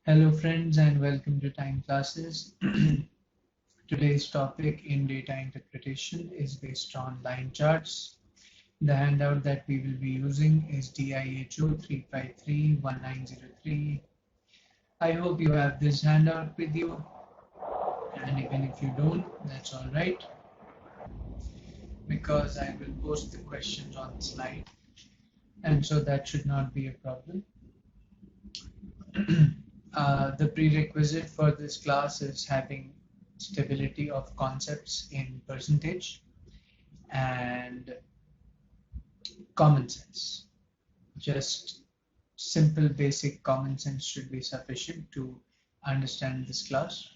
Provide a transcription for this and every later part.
Hello friends and welcome to Time Classes. Today's topic in data interpretation is based on line charts. The handout that we will be using is DIHO 3531903. I hope you have this handout with you, and even if you don't, that's all right, because I will post the questions on the slide, and so that should not be a problem. The prerequisite for this class is having stability of concepts in percentage and common sense. Just simple basic common sense should be sufficient to understand this class.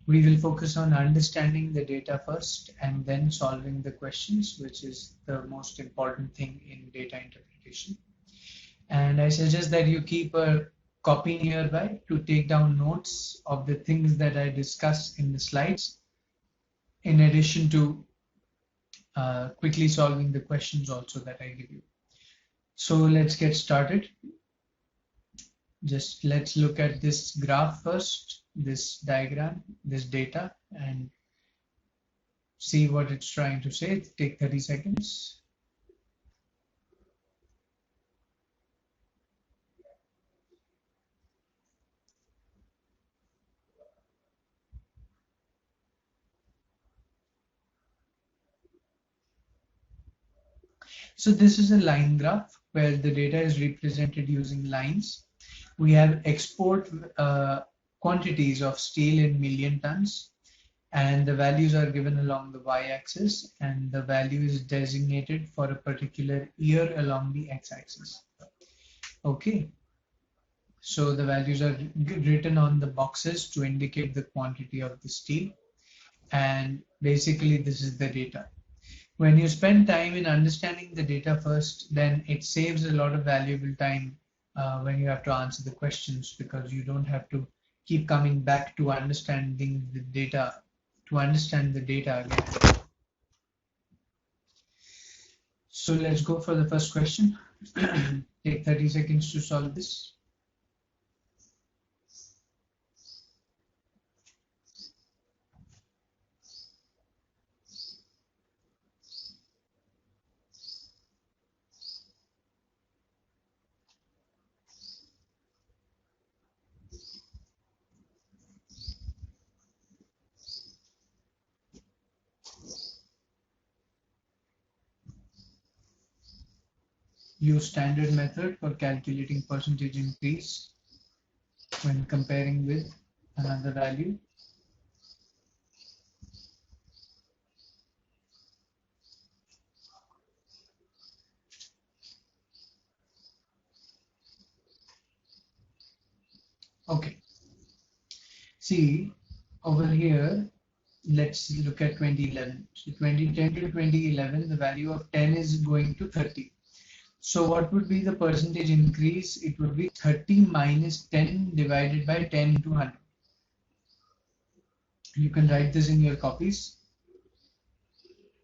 We will focus on understanding the data first and then solving the questions, which is the most important thing in data interpretation. And I suggest that you keep a copy nearby to take down notes of the things that I discuss in the slides, in addition to quickly solving the questions also that I give you. So let's get started. Just let's look at this graph first, this diagram, this data, and see what it's trying to say. Take 30 seconds. So this is a line graph where the data is represented using lines. We have export quantities of steel in million tons, and the values are given along the y-axis, and the value is designated for a particular year along the x-axis. Okay, so the values are written on the boxes to indicate the quantity of the steel, and basically this is the data. When you spend time in understanding the data first, then it saves a lot of valuable time when you have to answer the questions, because you don't have to keep coming back to understanding the data, to understand the data again. So let's go for the first question. Take 30 seconds to solve this. Use standard method for calculating percentage increase when comparing with another value. Okay. See, over here, let's look at 2011. So 2010 to 2011, the value of 10 is going to 30. So what would be the percentage increase? It would be 30 minus 10 divided by 10 into 100. You can write this in your copies.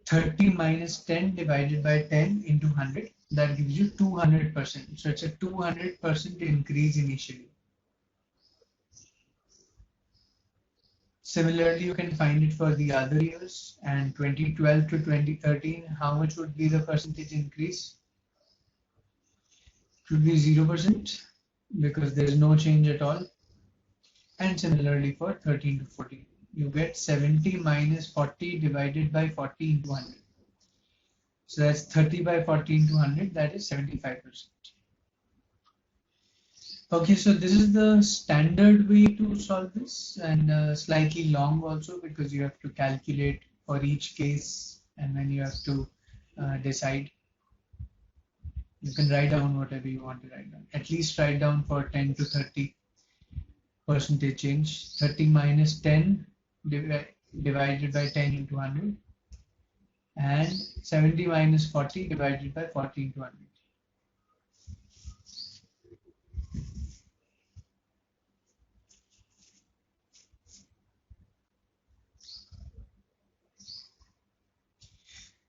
30 minus 10 divided by 10 into 100. That gives you 200%. So it's a 200% increase initially. Similarly, you can find it for the other years, and 2012 to 2013, how much would be the percentage increase? It would be 0% because there is no change at all. And similarly for 13 to 14, you get 70 minus 40 divided by 40 into 100. So that's 30 by 40 into 100, that is 75%. Okay, so this is the standard way to solve this, and slightly long also, because you have to calculate for each case, and then you have to decide. You can write down whatever you want to write down. At least write down for 10 to 30 percentage change. 30 minus 10 divided by 10 into 100, and 70 minus 40 divided by 40 into 100.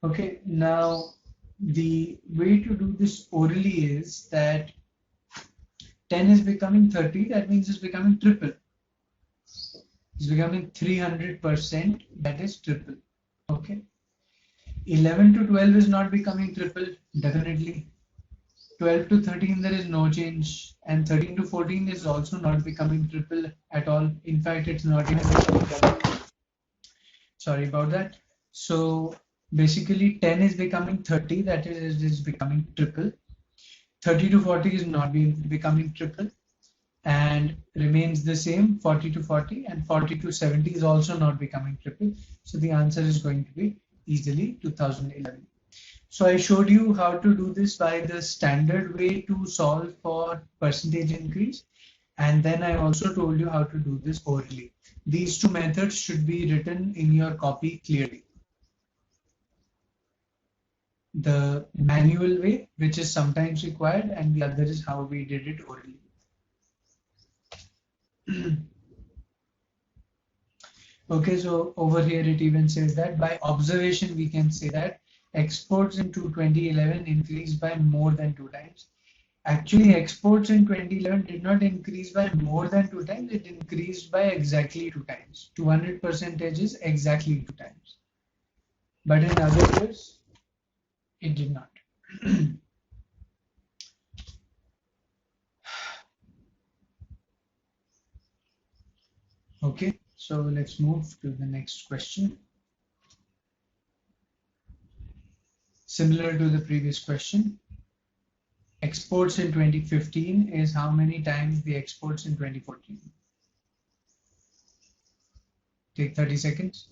Okay, now the way to do this orally is that 10 is becoming 30, that means it's becoming triple. It's becoming 300%, that is triple. Okay. 11 to 12 is not becoming triple, definitely. 12 to 13 there is no change, and 13 to 14 is also not becoming triple at all. In fact, it's not even becoming double. Sorry about that. So basically 10 is becoming 30, that is it is becoming triple. 30 to 40 is not becoming triple and remains the same. 40 to 40 and 40 to 70 is also not becoming triple. So the answer is going to be easily 2011. So I showed you how to do this by the standard way to solve for percentage increase. And then I also told you how to do this orally. These two methods should be written in your copy clearly. The manual way, which is sometimes required, and the other is how we did it orally. Okay, so over here it even says that by observation we can say that exports in 2011 increased by more than 2 times. Actually, exports in 2011 did not increase by more than 2 times, it increased by exactly 2 times. 200% is exactly 2 times. But in other years, it did not. Okay, so let's move to the next question. Similar to the previous question, exports in 2015 is how many times the exports in 2014? Take 30 seconds.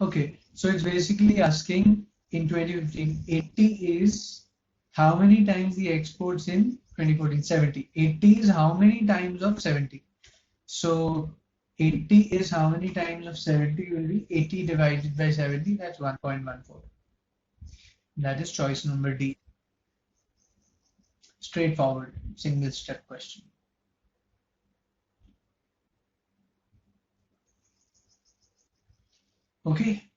Okay, so it's basically asking in 2015, 80 is how many times the exports in 2014? 70. 80 is how many times of 70? So 80 is how many times of 70 will be 80 divided by 70, that's 1.14. That is choice number D. Straightforward, single step question. Okay,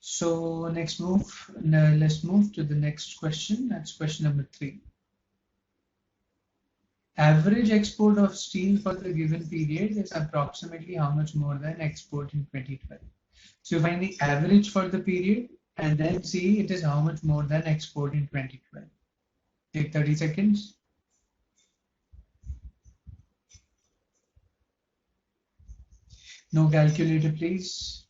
so let's move to the next question. That's question number 3. Average export of steel for the given period is approximately how much more than export in 2012. So you find the average for the period and then see it is how much more than export in 2012. Take 30 seconds. No calculator, please.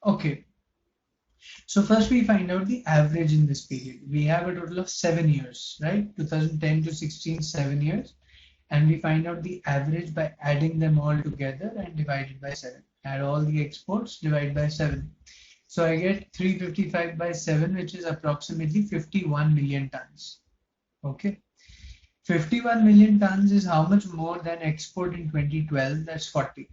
Okay. So first we find out the average in this period. We have a total of 7 years, right? 2010 to 16, 7 years. And we find out the average by adding them all together and divide it by 7. Add all the exports, divide by 7. So I get 355 by 7, which is approximately 51 million tons. Okay. 51 million tons is how much more than export in 2012? That's 40.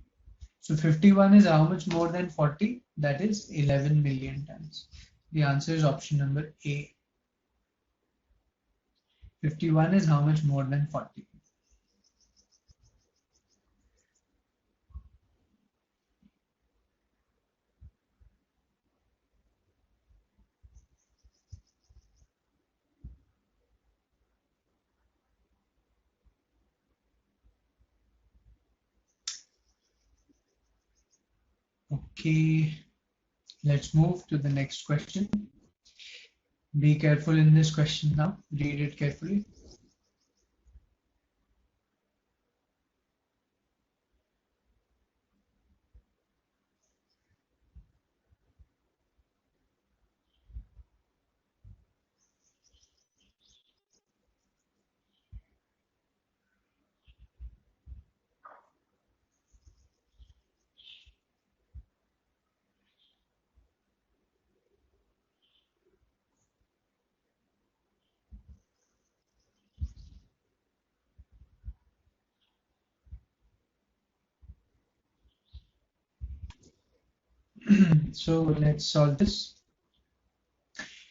So 51 is how much more than 40? That is 11 million tons. The answer is option number A. 51 is how much more than 40? Okay, let's move to the next question. Be careful in this question now. Read it carefully. So let's solve this.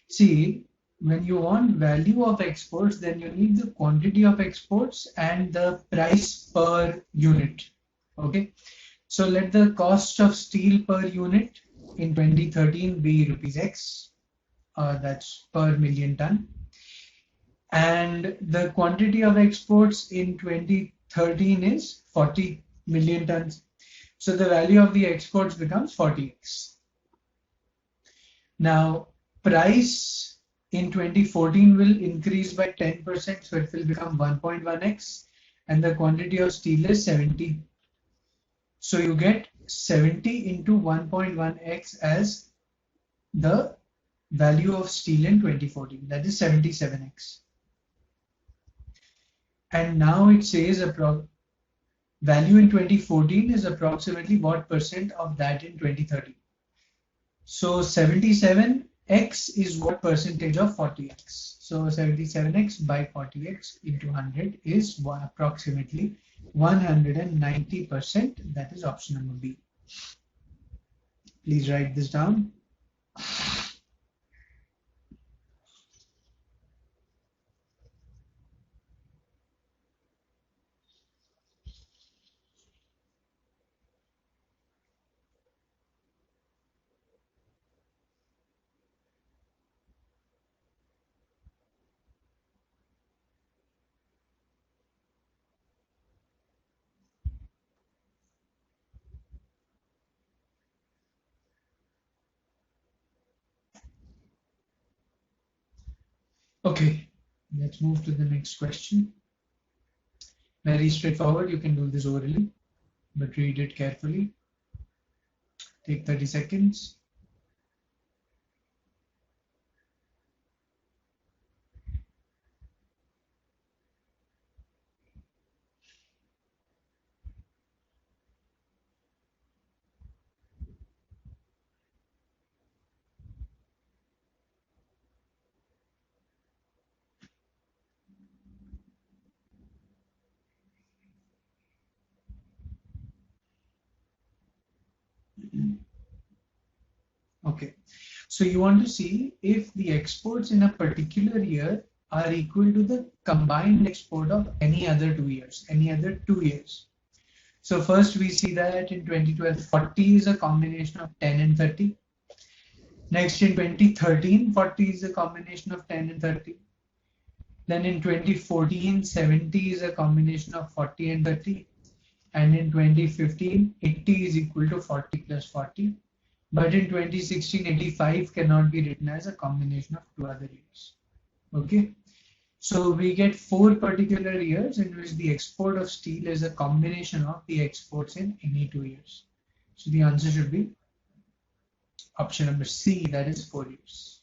See, when you want value of exports, then you need the quantity of exports and the price per unit. Okay. So let the cost of steel per unit in 2013 be rupees X. That's per million ton. And the quantity of exports in 2013 is 40 million tons. So the value of the exports becomes 40x. Now, price in 2014 will increase by 10%, so it will become 1.1x, and the quantity of steel is 70. So you get 70 into 1.1x as the value of steel in 2014, that is 77x. And now it says value in 2014 is approximately what percent of that in 2030. So 77x is what percentage of 40x. So 77x by 40x into 100 is approximately 190%. That is option number B. Please write this down. Okay, let's move to the next question. Very straightforward. You can do this orally, but read it carefully. Take 30 seconds. Okay, so you want to see if the exports in a particular year are equal to the combined export of any other 2 years, So first we see that in 2012, 40 is a combination of 10 and 30. Next in 2013, 40 is a combination of 10 and 30. Then in 2014, 70 is a combination of 40 and 30. And in 2015, 80 is equal to 40 plus 40. But in 2016, 85 cannot be written as a combination of two other years. Okay. So we get 4 particular years in which the export of steel is a combination of the exports in any 2 years. So the answer should be option number C, that is 4 years.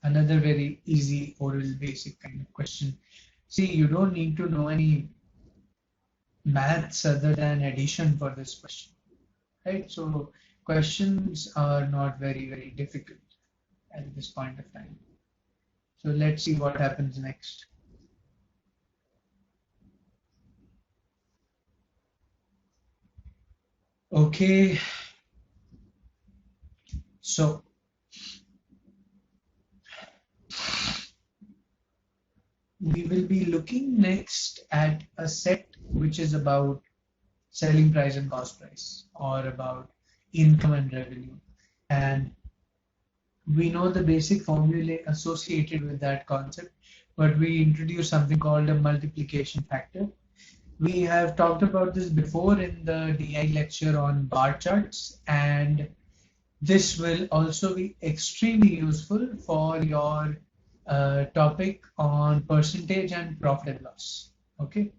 Another very easy oral basic kind of question. See, you don't need to know any maths other than addition for this question, right? So questions are not very difficult at this point of time. So let's see what happens next. Okay, so we will be looking next at a set which is about selling price and cost price, or about income and revenue. And we know the basic formulae associated with that concept, but we introduce something called a multiplication factor. We have talked about this before in the DI lecture on bar charts, and This will also be extremely useful for your topic on percentage and profit and loss. Okay,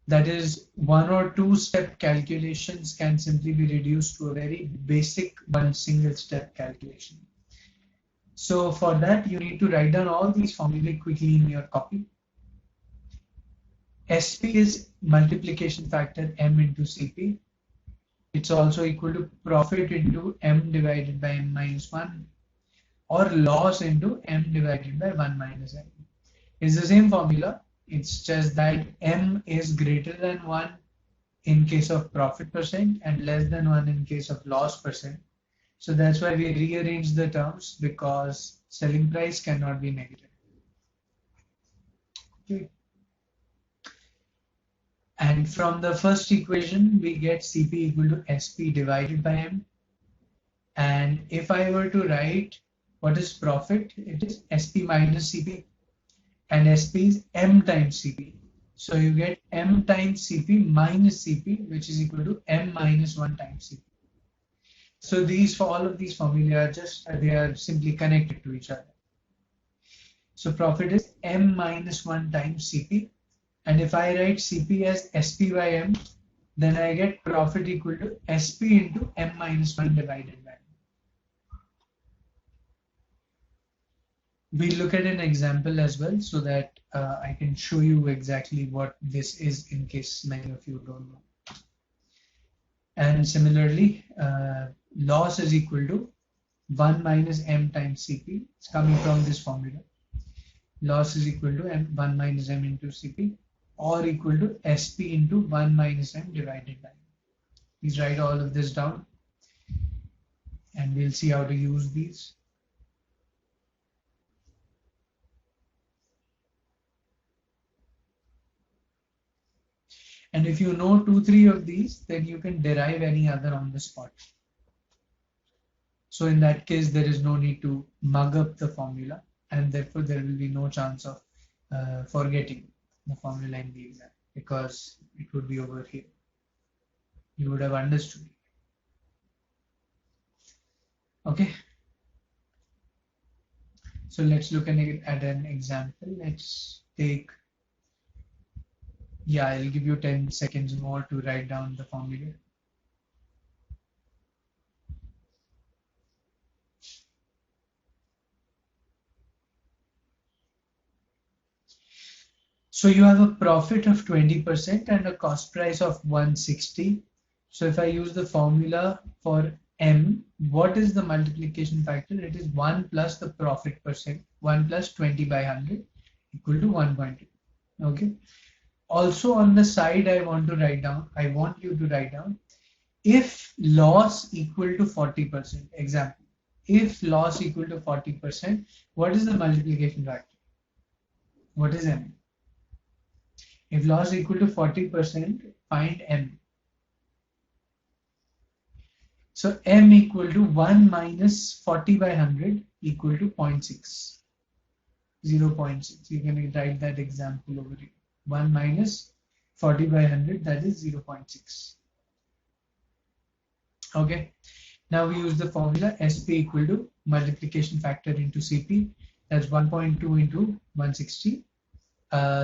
that is one or two step calculations can simply be reduced to a very basic one single step calculation. So for that, you need to write down all these formulae quickly in your copy. SP is multiplication factor M into CP. It's also equal to profit into M divided by M minus 1 or loss into M divided by 1 minus M. It's the same formula. It's just that M is greater than 1 in case of profit percent and less than 1 in case of loss percent. So that's why we rearrange the terms, because selling price cannot be negative. Okay. And from the first equation, we get Cp equal to Sp divided by M. And if I were to write what is profit, it is Sp minus Cp, and Sp is M times Cp. So you get M times Cp minus Cp, which is equal to M minus 1 times Cp. So these, for all of these formulae are just, they are simply connected to each other. So profit is M minus 1 times Cp. And if I write Cp as Sp by M, then I get profit equal to Sp into M minus 1 divided by M. We'll look at an example as well so that I can show you exactly what this is in case many of you don't know. And similarly, loss is equal to 1 minus M times Cp. It's coming from this formula. Loss is equal to 1 minus M into Cp, or equal to Sp into 1 minus M divided by M. Please write all of this down and we'll see how to use these. And if you know 2-3 of these, then you can derive any other on the spot. So in that case, there is no need to mug up the formula, and therefore there will be no chance of forgetting the formula in the exam, because it would be over here. You would have understood it. Okay. So let's look at an example. Let's take, yeah, I'll give you 10 seconds more to write down the formula. So you have a profit of 20% and a cost price of 160. So if I use the formula for M, what is the multiplication factor? It is 1 plus the profit percent, 1 plus 20 by 100 equal to 1.2. Okay. Also on the side, I want you to write down, if loss equal to 40%, example, if loss equal to 40%, what is the multiplication factor? What is M? If loss equal to 40%, find M. So M equal to 1 minus 40 by 100 equal to 0.6. 0.6. You can write that example over here. 1 minus 40 by 100, that is 0.6. Okay. Now we use the formula Sp equal to multiplication factor into Cp. That's 1.2 into 160.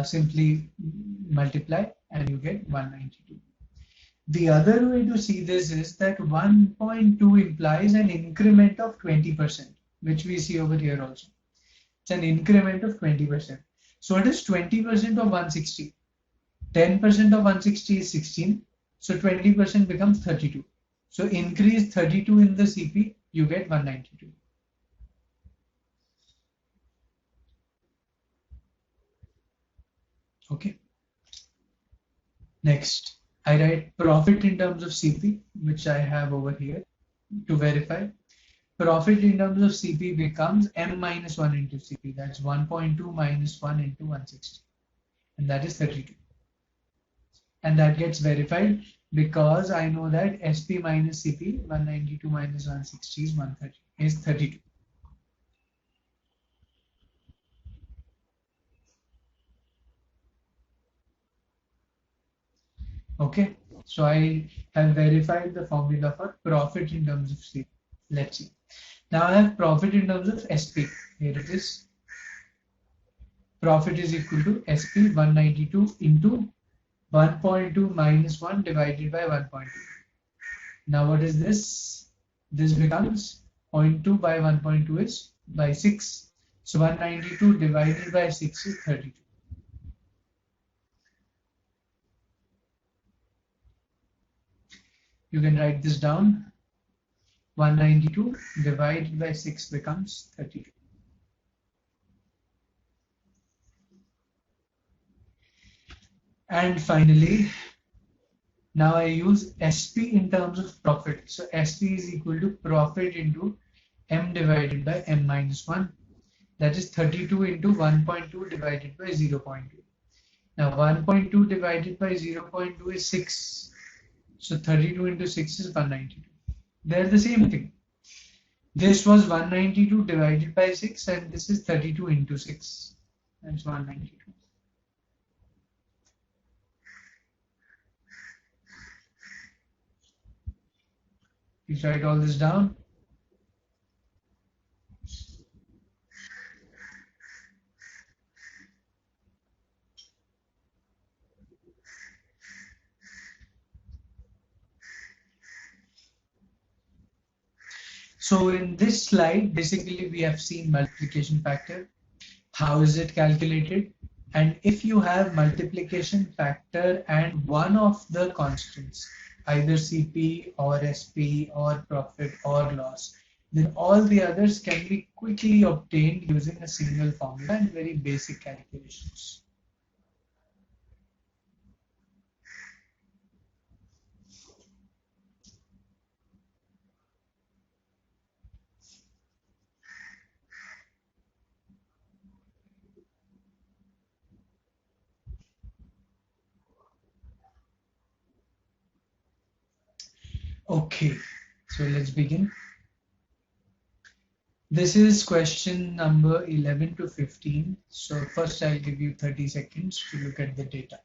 Simply multiply and you get 192. The other way to see this is that 1.2 implies an increment of 20%, which we see over here also. It's an increment of 20%. So it is 20% of 160. 10% of 160 is 16. So 20% becomes 32. So increase 32 in the Cp, you get 192. Okay. Next, I write profit in terms of Cp, which I have over here to verify. Profit in terms of Cp becomes M minus 1 into Cp. That's 1.2 minus 1 into 160. And that is 32. And that gets verified because I know that Sp minus Cp, 192 minus 160 is 130, is 32. Okay, so I have verified the formula for profit in terms of Cp. Let's see. Now I have profit in terms of SP. Here it is. Profit is equal to SP 192 into 1.2 minus 1 divided by 1.2. Now what is this? This becomes 0.2 by 1.2 is by 6. So 192 divided by 6 is 32. You can write this down. 192 divided by 6 becomes 32. And finally, now I use SP in terms of profit. So SP is equal to profit into M divided by M minus 1. That is 32 into 1.2 divided by 0.2. Now 1.2 divided by 0.2 is 6. So 32 into 6 is 192. They're the same thing. This was 192 divided by 6 and this is 32 into 6. That's 192. Please write all this down. So in this slide, basically we have seen multiplication factor. How is it calculated? And if you have multiplication factor and one of the constants, either CP or SP or profit or loss, then all the others can be quickly obtained using a single formula and very basic calculations. Okay, so let's begin. This is question number 11 to 15. So first I'll give you 30 seconds to look at the data.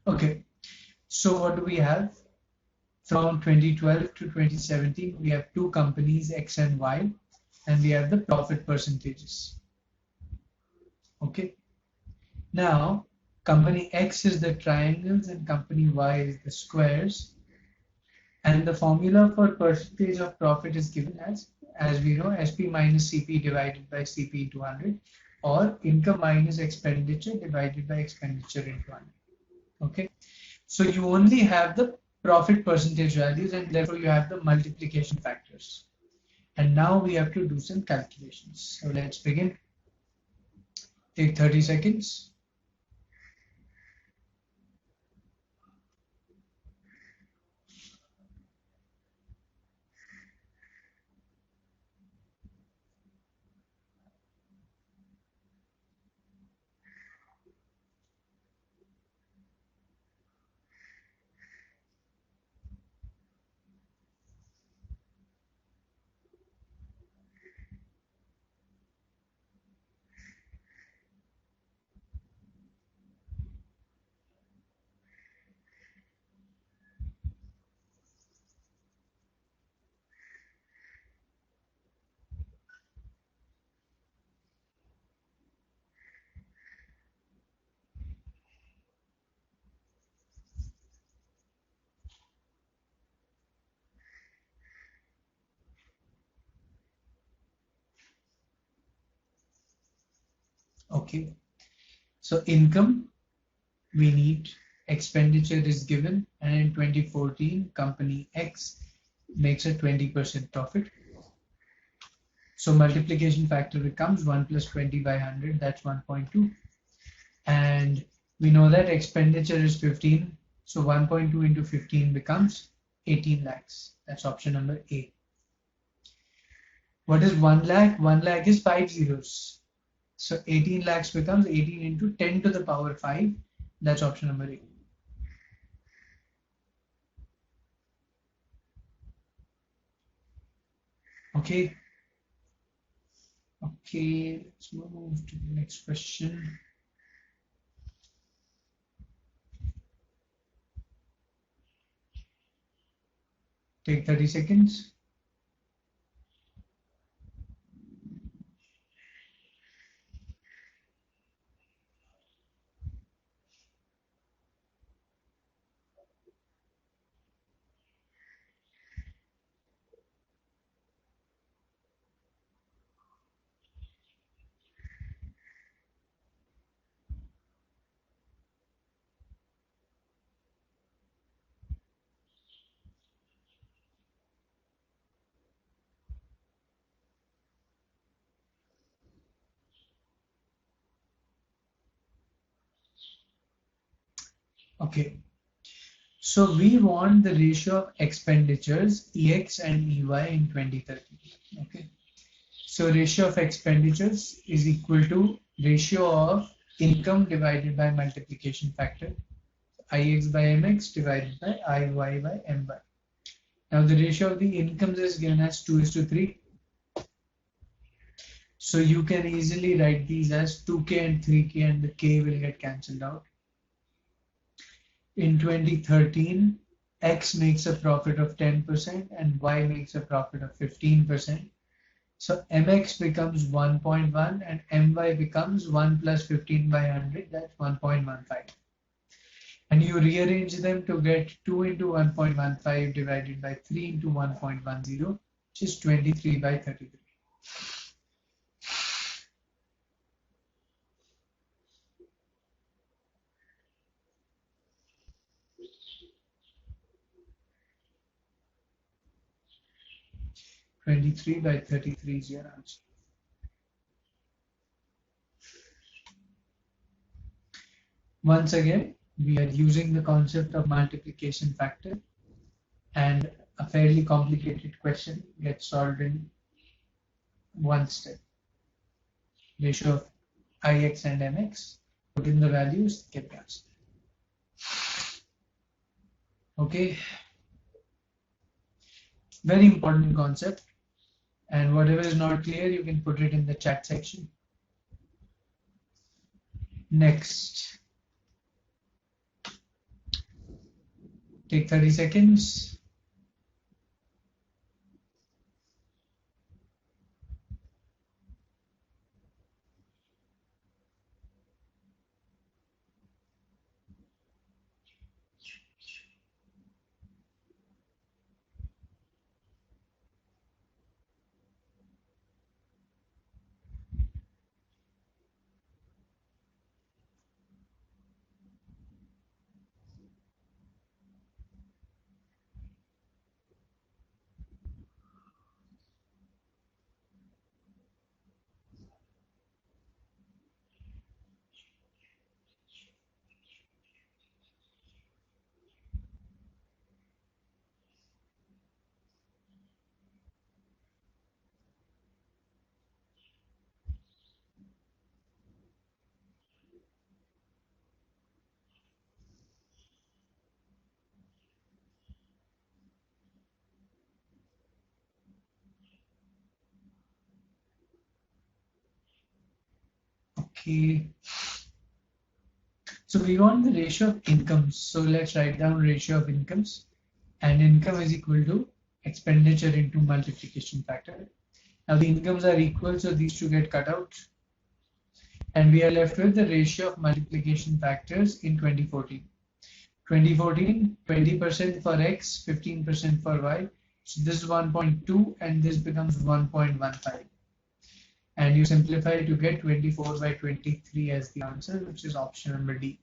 Okay, so what do we have? From 2012 to 2017, we have two companies, X and Y, and we have the profit percentages. Okay, now company X is the triangles and company Y is the squares. And the formula for percentage of profit is given as we know, SP minus CP divided by CP into 100, or income minus expenditure divided by expenditure into 100. Okay, so you only have the profit percentage values and therefore you have the multiplication factors. And now we have to do some calculations. So let's begin. Take 30 seconds. Okay, so income, we need expenditure is given, and in 2014 company X makes a 20% profit. So multiplication factor becomes 1 plus 20 by 100, that's 1.2. And we know that expenditure is 15, so 1.2 into 15 becomes 18 lakhs. That's option number A. What is 1 lakh? 1 lakh is 5 zeros. So 18 lakhs becomes 18 into 10 to the power 5. That's option number A. Okay. Okay, let's move to the next question. Take 30 seconds. Okay. So we want the ratio of expenditures EX and EY in 2030. Okay. So ratio of expenditures is equal to ratio of income divided by multiplication factor, IX by MX divided by IY by MY. Now the ratio of the incomes is given as 2:3. So you can easily write these as 2K and 3K, and the K will get cancelled out. In 2013, X makes a profit of 10% and Y makes a profit of 15%. So MX becomes 1.1 and MY becomes 1 plus 15 by 100, that's 1.15. And you rearrange them to get 2 into 1.15 divided by 3 into 1.10, which is 23 by 33. 23 by 33 is your answer. Once again, we are using the concept of multiplication factor, and a fairly complicated question gets solved in one step. Ratio of IX and MX, put in the values, get the answer. Okay, very important concept, and whatever is not clear, you can put it in the chat section. Next, take 30 seconds. Okay. So we want the ratio of incomes. So let's write down ratio of incomes, and income is equal to expenditure into multiplication factor. Now the incomes are equal, so these two get cut out, and we are left with the ratio of multiplication factors in 2014. 2014, 20% for X, 15% for Y. So this is 1.2 and this becomes 1.15. And you simplify to get 24 by 23 as the answer, which is option number D.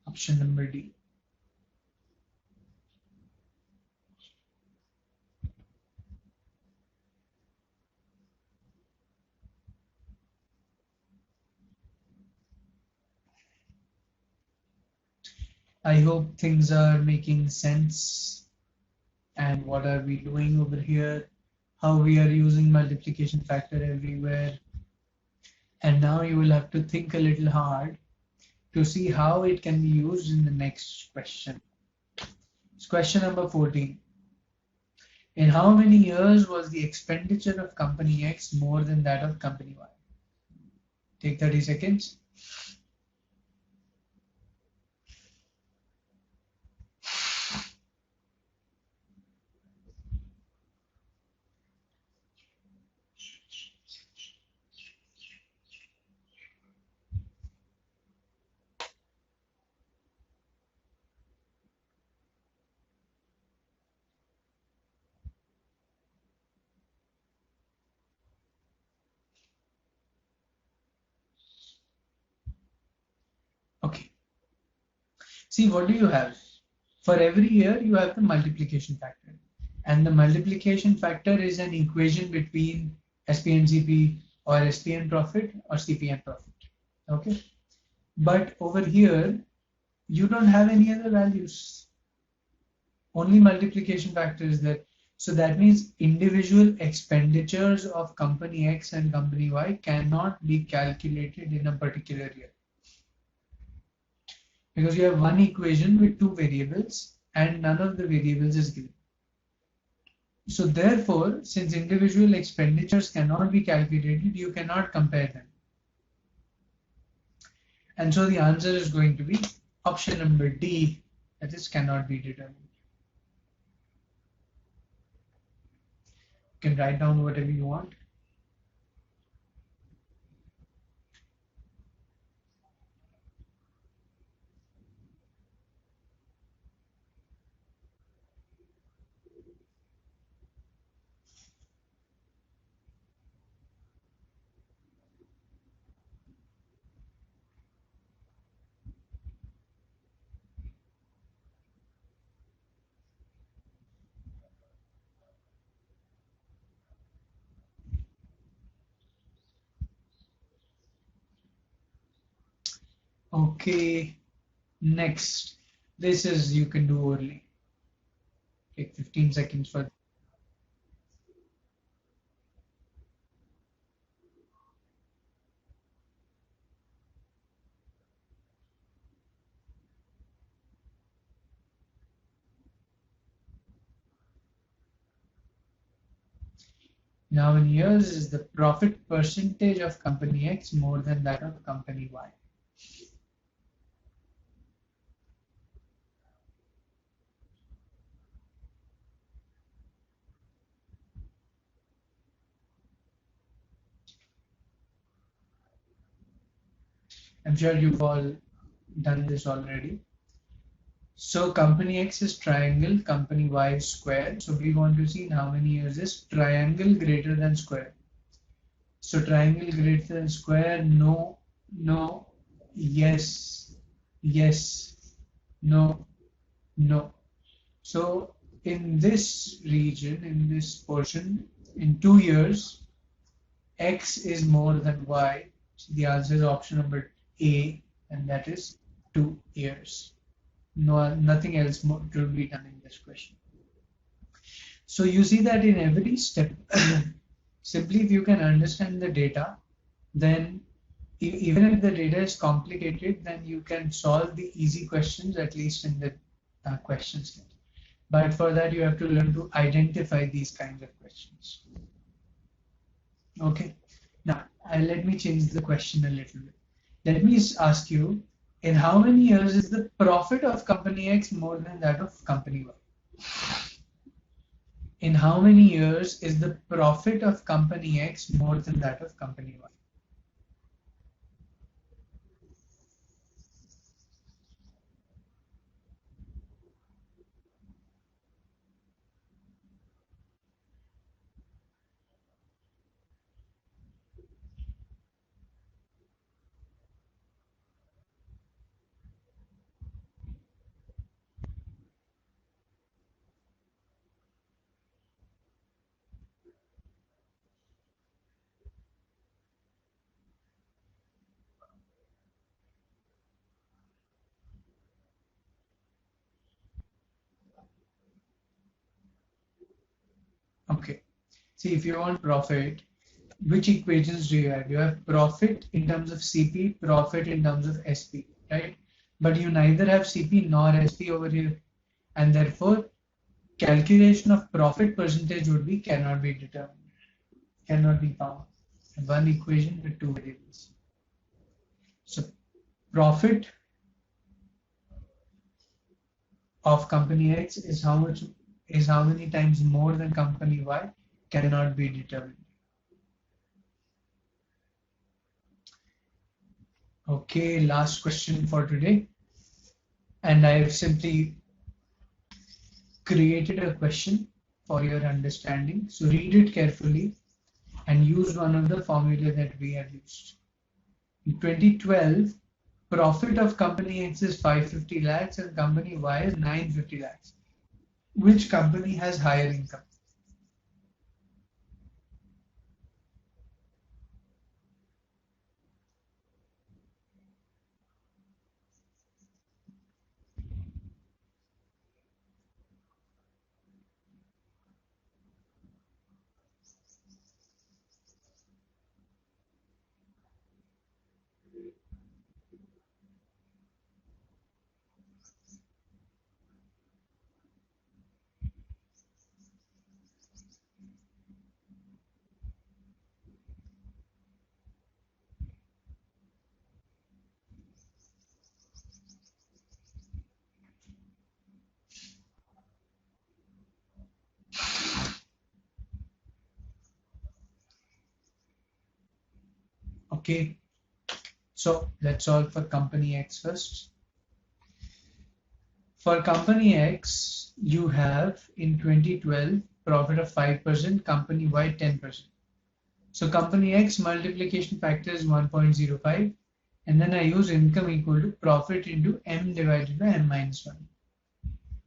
Option number D. I hope things are making sense. And what are we doing over here? How we are using multiplication factor everywhere. And now you will have to think a little hard to see how it can be used in the next question. It's question number 14. In how many years was the expenditure of company X more than that of company Y? Take 30 seconds. Okay. See, what do you have? For every year, you have the multiplication factor. And the multiplication factor is an equation between SPNCP or SPN profit or CPN profit. Okay. But over here, you don't have any other values. Only multiplication factor is there. So that means individual expenditures of company X and company Y cannot be calculated in a particular year. Because you have one equation with two variables and none of the variables is given. So therefore, since individual expenditures cannot be calculated, you cannot compare them. And so the answer is going to be option number D, that is cannot be determined. You can write down whatever you want. Okay, next. This is you can do early. Take 15 seconds for. Now in years is the profit percentage of company X more than that of company Y. I'm sure you've all done this already. So company X is triangle, company Y is square. So we want to see in how many years is triangle greater than square. So triangle greater than square, no, no, yes, yes, no, no. So in this region, in this portion, in 2 years, X is more than Y. So the answer is option number A, and that is 2 years. No, nothing else more to be done in this question. So you see that in every step, simply if you can understand the data, then even if the data is complicated, then you can solve the easy questions, at least in the question set. But for that, you have to learn to identify these kinds of questions. Okay. Now, let me change the question a little bit. Let me ask you, in how many years is the profit of company X more than that of company Y? In how many years is the profit of company X more than that of company Y? Okay. See, if you want profit, which equations do you have? You have profit in terms of CP, profit in terms of SP, right? But you neither have CP nor SP over here. And therefore, calculation of profit percentage would be cannot be determined, cannot be found. One equation with two variables. So profit of company X is how many times more than company Y cannot be determined. Okay, last question for today. And I have simply created a question for your understanding. So read it carefully and use one of the formula that we have used. In 2012, profit of company X is 550 lakhs and company Y is 950 lakhs. Which company has higher income? Okay, so that's all for company X first. For company X, you have in 2012 profit of 5%, company Y 10%. So company X multiplication factor is 1.05, and then I use income equal to profit into M divided by M minus 1.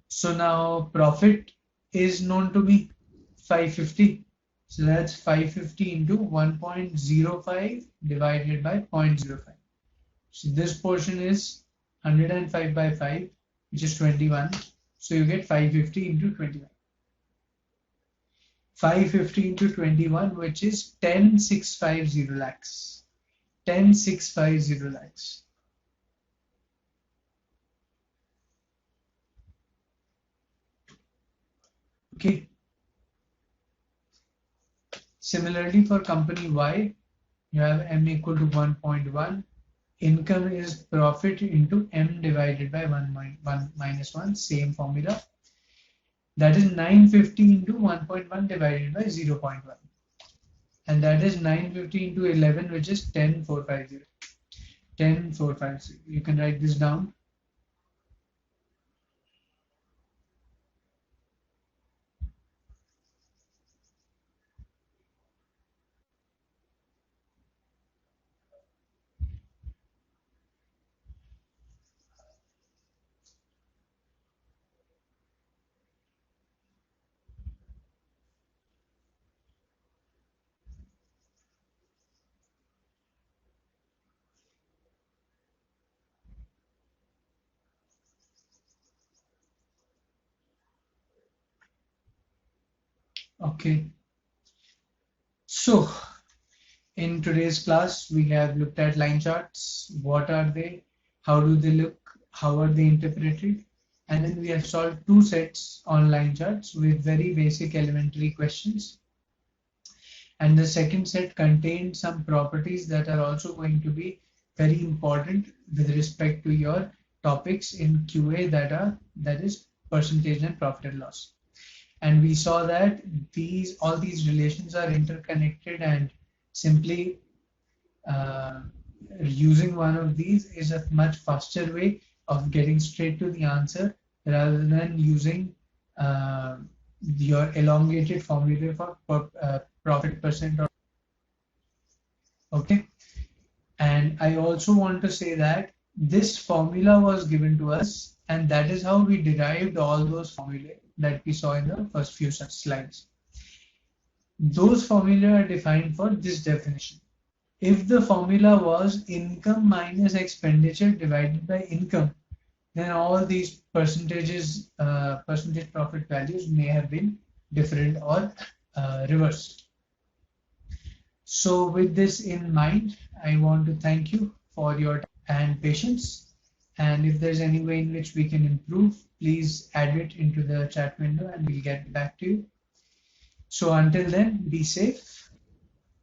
So now profit is known to be 550. So that's 550 into 1.05 divided by 0.05. So this portion is 105 by 5, which is 21. So you get 550 into 21. 550 into 21, which is 10,650 lakhs. 10,650 lakhs. Okay. Similarly, for company Y, you have M equal to 1.1. Income is profit into M divided by 1 minus 1, same formula. That is 950 into 1.1 divided by 0.1. And that is 950 into 11, which is 10,450. 10,450. You can write this down. Okay. So in today's class, we have looked at line charts. What are they? How do they look? How are they interpreted? And then we have solved two sets on line charts with very basic elementary questions. And the second set contained some properties that are also going to be very important with respect to your topics in QA that is percentage and profit and loss. And we saw that all these relations are interconnected, and simply using one of these is a much faster way of getting straight to the answer rather than using your elongated formula for profit percent. Okay, and I also want to say that this formula was given to us, and that is how we derived all those formulae that we saw in the first few slides. Those formulae are defined for this definition. If the formula was income minus expenditure divided by income, then all these percentage profit values may have been different or reversed. So with this in mind, I want to thank you for your time and patience. And if there's any way in which we can improve, please add it into the chat window and we'll get back to you. So until then, be safe